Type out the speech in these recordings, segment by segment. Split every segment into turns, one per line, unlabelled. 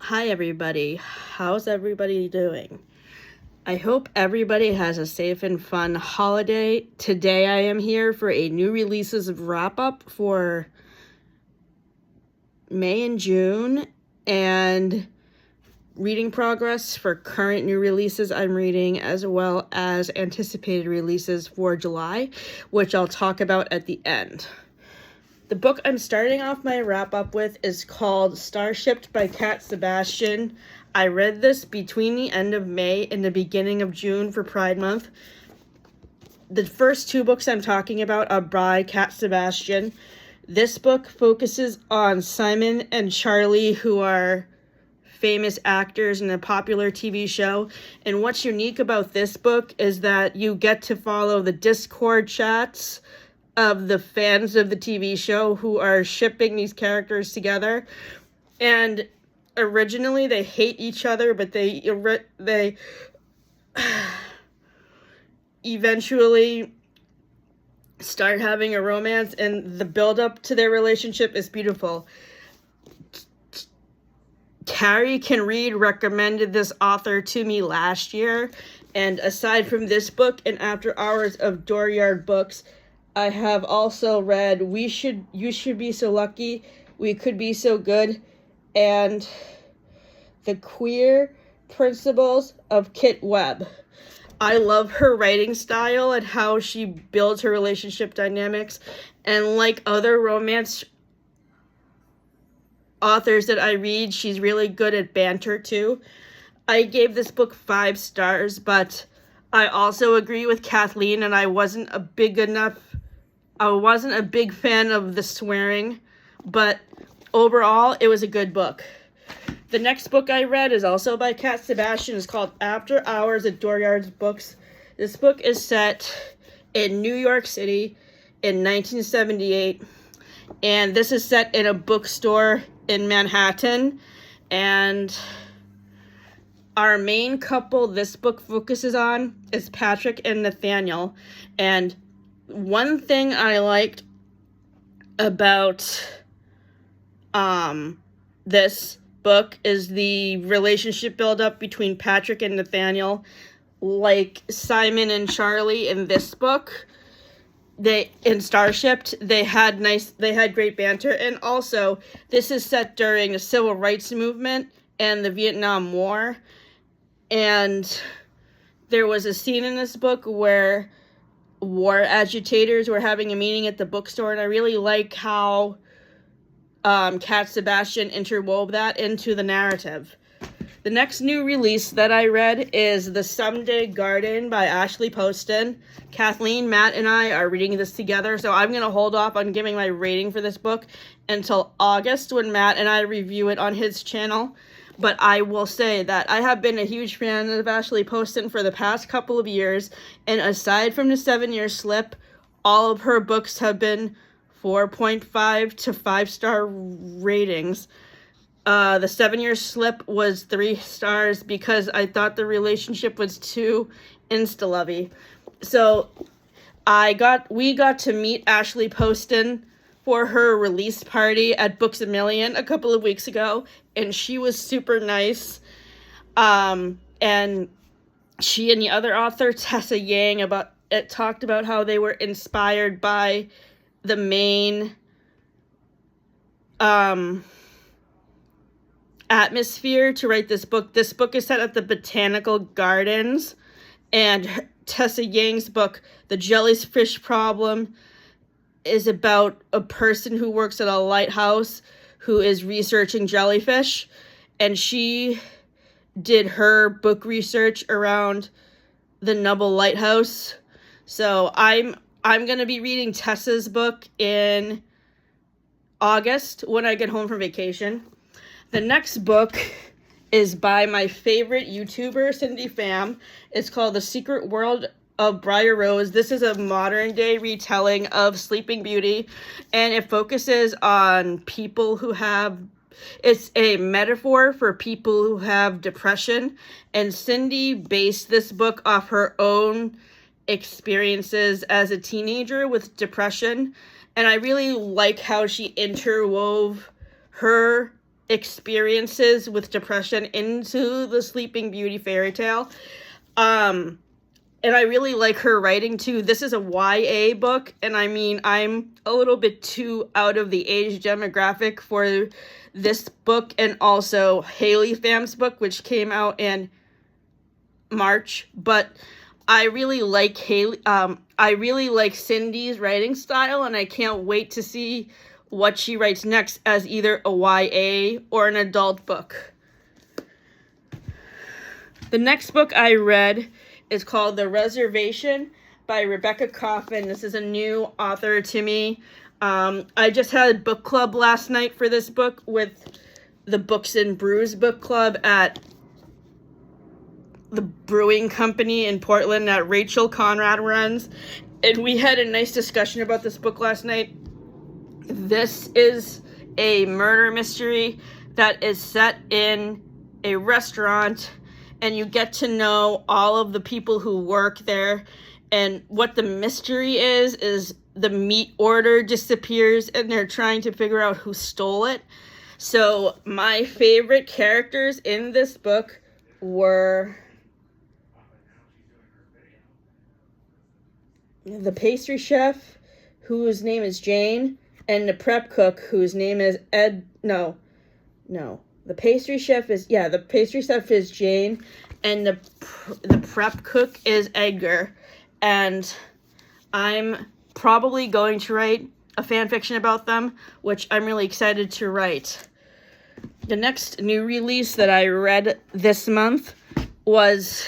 Hi, everybody. How's everybody doing? I hope everybody has a safe and fun holiday. Today, I am here for a new releases wrap up for May and June and reading progress for current new releases I'm reading, as well as anticipated releases for July, which I'll talk about at the end. The book I'm starting off my wrap-up with is called Starshipped by Cat Sebastian. I read this between the end of May and the beginning of June for Pride Month. The first two books I'm talking about are by Cat Sebastian. This book focuses on Simon and Charlie, who are famous actors in a popular TV show. And what's unique about this book is that you get to follow the Discord chats of the fans of the TV show who are shipping these characters together. And originally they hate each other, but they eventually start having a romance, and the build up to their relationship is beautiful. Carrie Can Read recommended this author to me last year, and aside from this book and After Hours of Dorian books, I have also read You Should Be So Lucky, We Could Be So Good, and The Queer Principles of Kit Webb. I love her writing style and how she builds her relationship dynamics, and like other romance authors that I read, she's really good at banter too. I gave this book 5 stars, but I also agree with Kathleen, and I wasn't a big fan of the swearing, but overall, it was a good book. The next book I read is also by Cat Sebastian. It's called After Hours at Dorian's Books. This book is set in New York City in 1978, and this is set in a bookstore in Manhattan, and our main couple this book focuses on is Patrick and Nathaniel. And one thing I liked about this book is the relationship build-up between Patrick and Nathaniel. Like Simon and Charlie in this book, in Starshipped, they had great banter. And also, this is set during the Civil Rights Movement and the Vietnam War. And there was a scene in this book where war agitators were having a meeting at the bookstore, and I really like how Cat Sebastian interwove that into the narrative. The next new release that I read is The Someday Garden by Ashley Poston. Kathleen, Matt, and I are reading this together, so I'm going to hold off on giving my rating for this book until August when Matt and I review it on his channel. But I will say that I have been a huge fan of Ashley Poston for the past couple of years, and aside from the 7-year slip, all of her books have been 4.5 to 5-star ratings. The 7-year slip was 3 stars because I thought the relationship was too insta-lovey. So we got to meet Ashley Poston for her release party at Books A Million a couple of weeks ago, and she was super nice. And she and the other author, Tessa Yang, talked about how they were inspired by the main atmosphere to write this book. This book is set at the Botanical Gardens, and Tessa Yang's book, The Jellyfish Problem, is about a person who works at a lighthouse who is researching jellyfish, and she did her book research around the Nubble Lighthouse. So I'm going to be reading Tessa's book in August when I get home from vacation. The next book is by my favorite YouTuber, Cindy Pham. It's called The Secret World of Briar Rose. This is a modern day retelling of Sleeping Beauty, and it focuses on people who have, it's a metaphor for people who have depression, and Cindy based this book off her own experiences as a teenager with depression, and I really like how she interwove her experiences with depression into the Sleeping Beauty fairy tale. And I really like her writing too. This is a YA book, and I mean, I'm a little bit too out of the age demographic for this book, and also Haley Pham's book, which came out in March. But I really like I really like Cindy's writing style, and I can't wait to see what she writes next as either a YA or an adult book. The next book I read is called The Reservation by Rebecca Coffin. This is a new author to me. I just had book club last night for this book with the Books and Brews book club at the brewing company in Portland that Rachel Conrad runs. And we had a nice discussion about this book last night. This is a murder mystery that is set in a restaurant, and you get to know all of the people who work there. And what the mystery is the meat order disappears, and they're trying to figure out who stole it. So my favorite characters in this book were the pastry chef, whose name is Jane, and the prep cook, whose name is The pastry chef is Jane, and the prep cook is Edgar. And I'm probably going to write a fan fiction about them, which I'm really excited to write. The next new release that I read this month was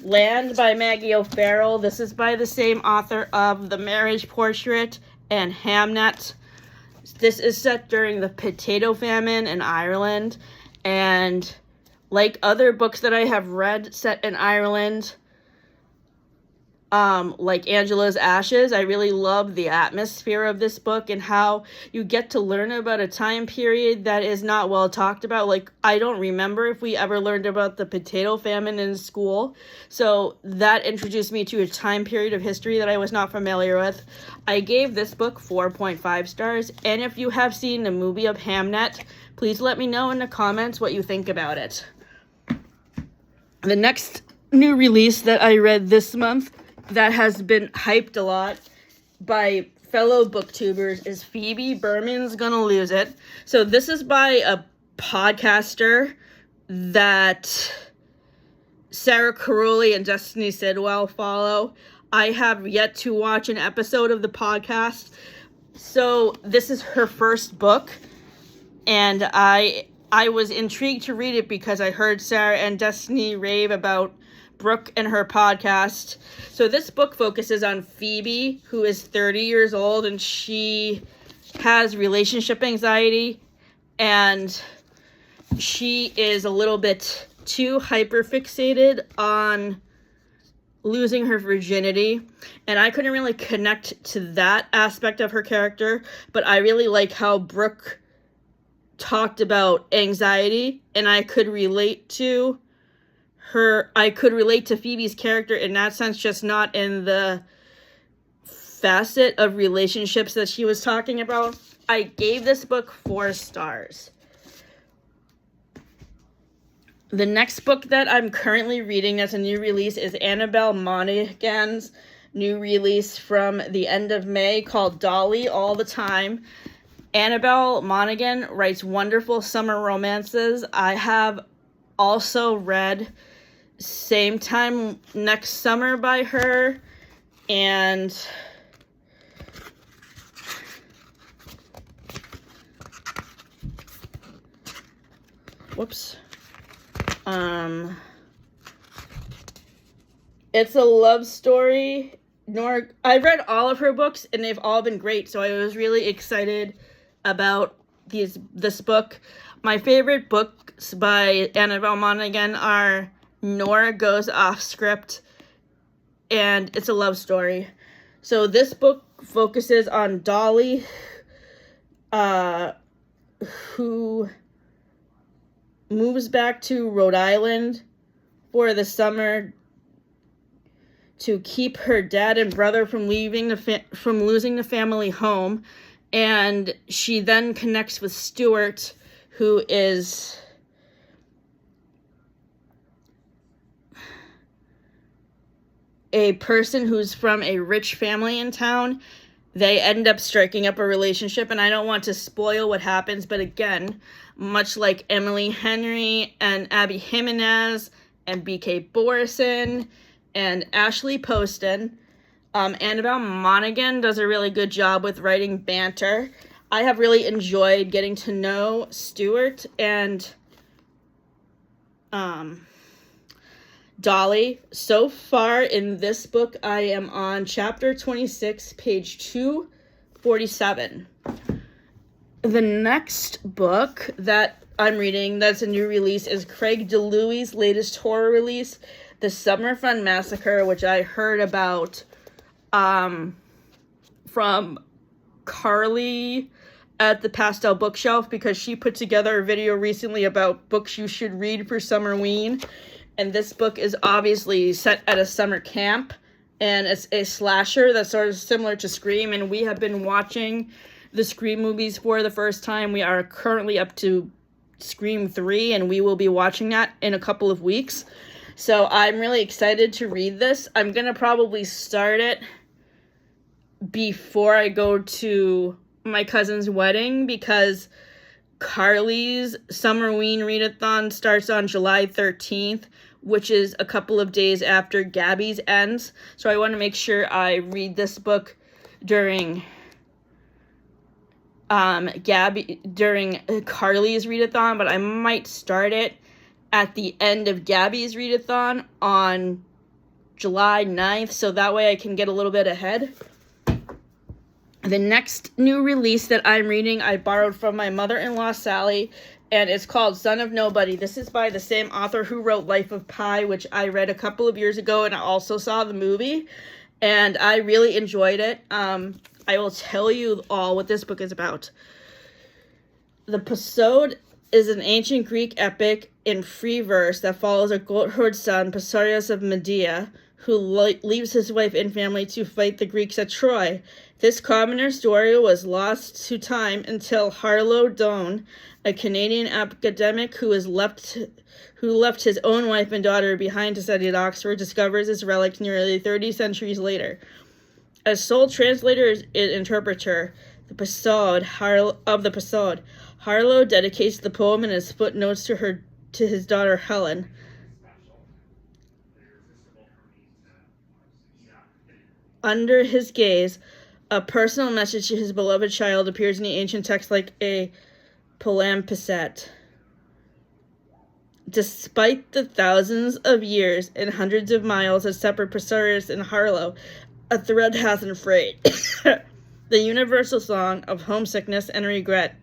Land by Maggie O'Farrell. This is by the same author of The Marriage Portrait and Hamnet. This is set during the potato famine in Ireland, and like other books that I have read set in Ireland, like Angela's Ashes, I really love the atmosphere of this book and how you get to learn about a time period that is not well talked about. Like, I don't remember if we ever learned about the potato famine in school, so that introduced me to a time period of history that I was not familiar with. I gave this book 4.5 stars, and if you have seen the movie of Hamnet, please let me know in the comments what you think about it. The next new release that I read this month that has been hyped a lot by fellow booktubers is Phoebe Berman's Gonna Lose It. So this is by a podcaster that Sarah Caroli and Destiny Sidwell follow. I have yet to watch an episode of the podcast. So this is her first book, and I was intrigued to read it because I heard Sarah and Destiny rave about Brooke and her podcast. So this book focuses on Phoebe, who is 30 years old, and she has relationship anxiety, and she is a little bit too hyperfixated on losing her virginity, and I couldn't really connect to that aspect of her character, but I really like how Brooke talked about anxiety, and I could relate to Phoebe's character in that sense, just not in the facet of relationships that she was talking about. I gave this book 4 stars. The next book that I'm currently reading that's a new release is Annabelle Monaghan's new release from the end of May called Dolly All the Time. Annabelle Monaghan writes wonderful summer romances. I have also read Same Time Next Summer by her, and it's a love story. I've read all of her books, and they've all been great, so I was really excited about this book. My favorite books by Annabelle Monaghan are Nora Goes Off Script, and It's a Love Story. So this book focuses on Dolly, who moves back to Rhode Island for the summer to keep her dad and brother from losing the family home, and she then connects with Stuart, who is a person who's from a rich family in town. They end up striking up a relationship, and I don't want to spoil what happens, but again, much like Emily Henry and Abby Jimenez and BK Borison and Ashley Poston, Annabelle Monaghan does a really good job with writing banter. I have really enjoyed getting to know Stuart and Dolly. So far in this book, I am on chapter 26, page 247. The next book that I'm reading that's a new release is Craig DeLuey's latest horror release, The Summer Fun Massacre, which I heard about from Carly at the Pastel Bookshelf, because she put together a video recently about books you should read for Summerween. And this book is obviously set at a summer camp, and it's a slasher that's sort of similar to Scream, and we have been watching the Scream movies for the first time. We are currently up to Scream 3, and we will be watching that in a couple of weeks. So I'm really excited to read this. I'm going to probably start it before I go to my cousin's wedding, because Carly's Summerween readathon starts on July 13th, which is a couple of days after Gabby's ends. So I want to make sure I read this book during Carly's readathon, but I might start it at the end of Gabby's readathon on July 9th, so that way I can get a little bit ahead. The next new release that I'm reading, I borrowed from my mother-in-law, Sally, and it's called Son of Nobody. This is by the same author who wrote Life of Pi, which I read a couple of years ago, and I also saw the movie, and I really enjoyed it. I will tell you all what this book is about. The Pasod is an ancient Greek epic in free verse that follows a goatherd son, Pasorius of Medea, who leaves his wife and family to fight the Greeks at Troy. This commoner story was lost to time until Harlow Doane, a Canadian academic who left his own wife and daughter behind to study at Oxford, discovers its relic nearly 30 centuries later. As sole translator and interpreter of the Pasod, Harlow dedicates the poem in his footnotes to his daughter Helen. Under his gaze, a personal message to his beloved child appears in the ancient text like a palimpsest. Despite the thousands of years and hundreds of miles that separate Pasorius and Harlow, a thread hasn't frayed. The universal song of homesickness and regret,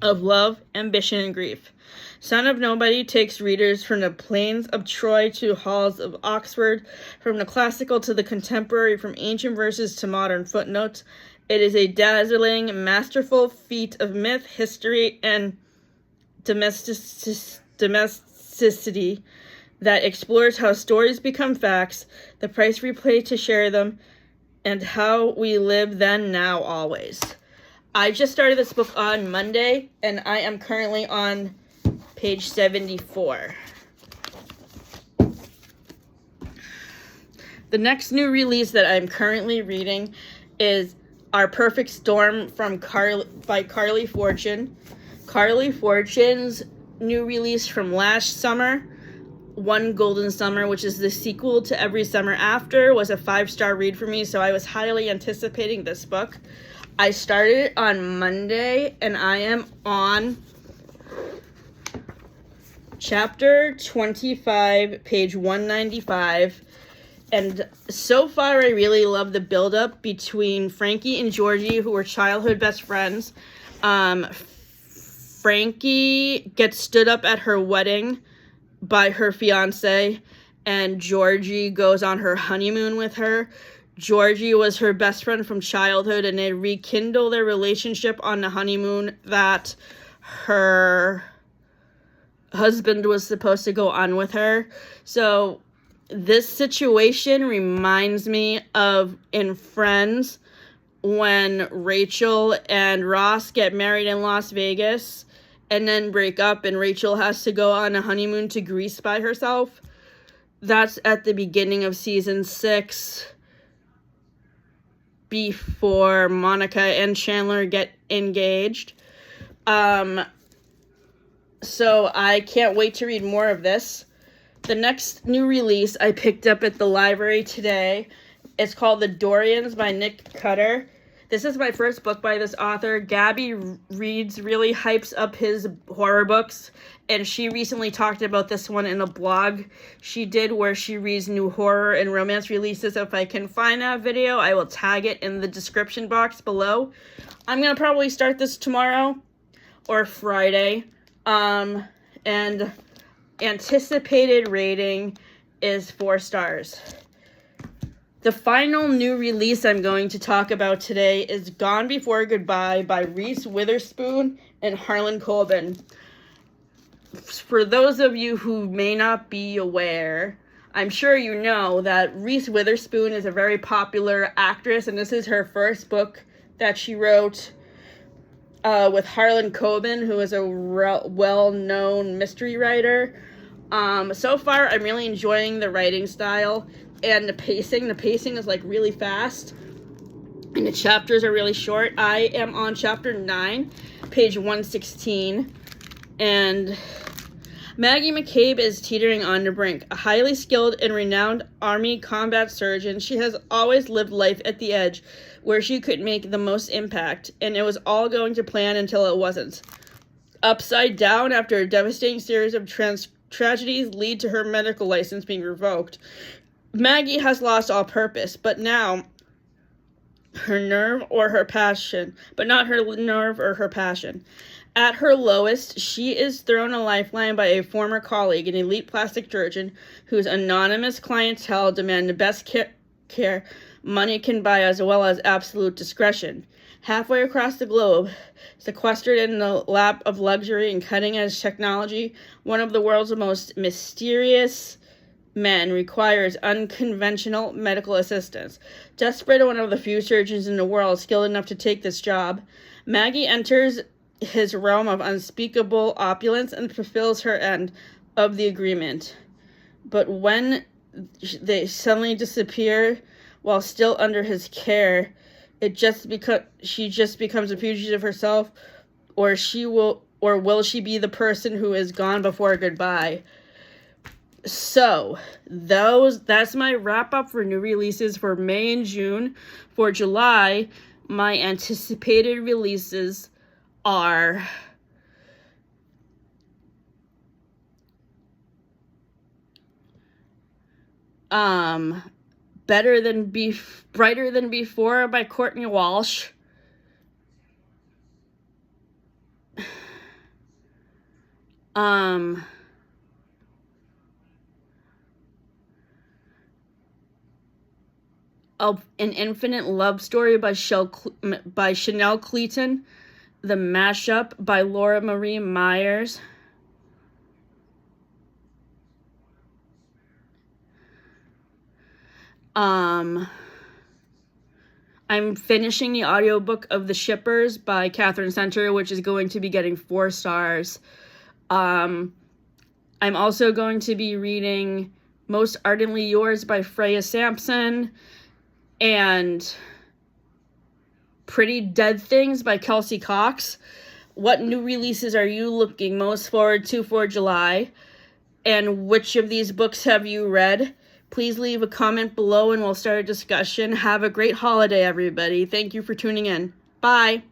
of love, ambition, and grief. Son of Nobody takes readers from the plains of Troy to halls of Oxford, from the classical to the contemporary, from ancient verses to modern footnotes. It is a dazzling, masterful feat of myth, history, and domesticity that explores how stories become facts, the price we pay to share them, and how we live then, now, always. I just started this book on Monday, and I am currently on page 74. The next new release that I'm currently reading is Our Perfect Storm by Carly Fortune. Carly Fortune's new release from last summer, One Golden Summer, which is the sequel to Every Summer After, was a 5-star read for me, so I was highly anticipating this book. I started it on Monday, and I am on chapter 25, page 195, and so far I really love the build-up between Frankie and Georgie, who were childhood best friends. Frankie gets stood up at her wedding by her fiance, and Georgie goes on her honeymoon with her. Georgie was her best friend from childhood, and they rekindle their relationship on the honeymoon that her husband was supposed to go on with her. So this situation reminds me of in Friends when Rachel and Ross get married in Las Vegas, and then break up, and Rachel has to go on a honeymoon to Greece by herself. That's at the beginning of season 6, before Monica and Chandler get engaged. So I can't wait to read more of this. The next new release I picked up at the library today. It's called The Dorians by Nick Cutter. This is my first book by this author. Gabby really hypes up his horror books, and she recently talked about this one in a blog she did where she reads new horror and romance releases. If I can find that video, I will tag it in the description box below. I'm going to probably start this tomorrow or Friday. And anticipated rating is 4 stars. The final new release I'm going to talk about today is Gone Before Goodbye by Reese Witherspoon and Harlan Coben. For those of you who may not be aware, I'm sure you know that Reese Witherspoon is a very popular actress, and this is her first book that she wrote with Harlan Coben, who is a well-known mystery writer. So far, I'm really enjoying the writing style and the pacing. The pacing is like really fast, and the chapters are really short. I am on chapter 9, page 116, and Maggie McCabe is teetering on the brink. A highly skilled and renowned Army combat surgeon, she has always lived life at the edge, where she could make the most impact, and it was all going to plan until it wasn't. Upside down after a devastating series of tragedies lead to her medical license being revoked. Maggie has lost all purpose, but now her nerve or her passion, but not her nerve or her passion. At her lowest, she is thrown a lifeline by a former colleague, an elite plastic surgeon whose anonymous clientele demand the best care money can buy, as well as absolute discretion. Halfway across the globe, sequestered in the lap of luxury and cutting-edge technology, one of the world's most mysterious men requires unconventional medical assistance. Desperate, one of the few surgeons in the world skilled enough to take this job, Maggie enters his realm of unspeakable opulence and fulfills her end of the agreement. But when they suddenly disappear while still under his care, she just becomes a fugitive herself, or will she be the person who is gone before goodbye? So, that's my wrap up for new releases for May and June. For July, my anticipated releases are Brighter Than Before by Courtney Walsh. An Infinite Love Story by Chanel Clayton. The Mashup by Laura Marie Myers. I'm finishing the audiobook of The Shippers by Catherine Center, which is going to be getting 4 stars. I'm also going to be reading Most Ardently Yours by Freya Sampson and Pretty Dead Things by Kelsey Cox. What new releases are you looking most forward to for July? And which of these books have you read? Please leave a comment below and we'll start a discussion. Have a great holiday, everybody. Thank you for tuning in. Bye.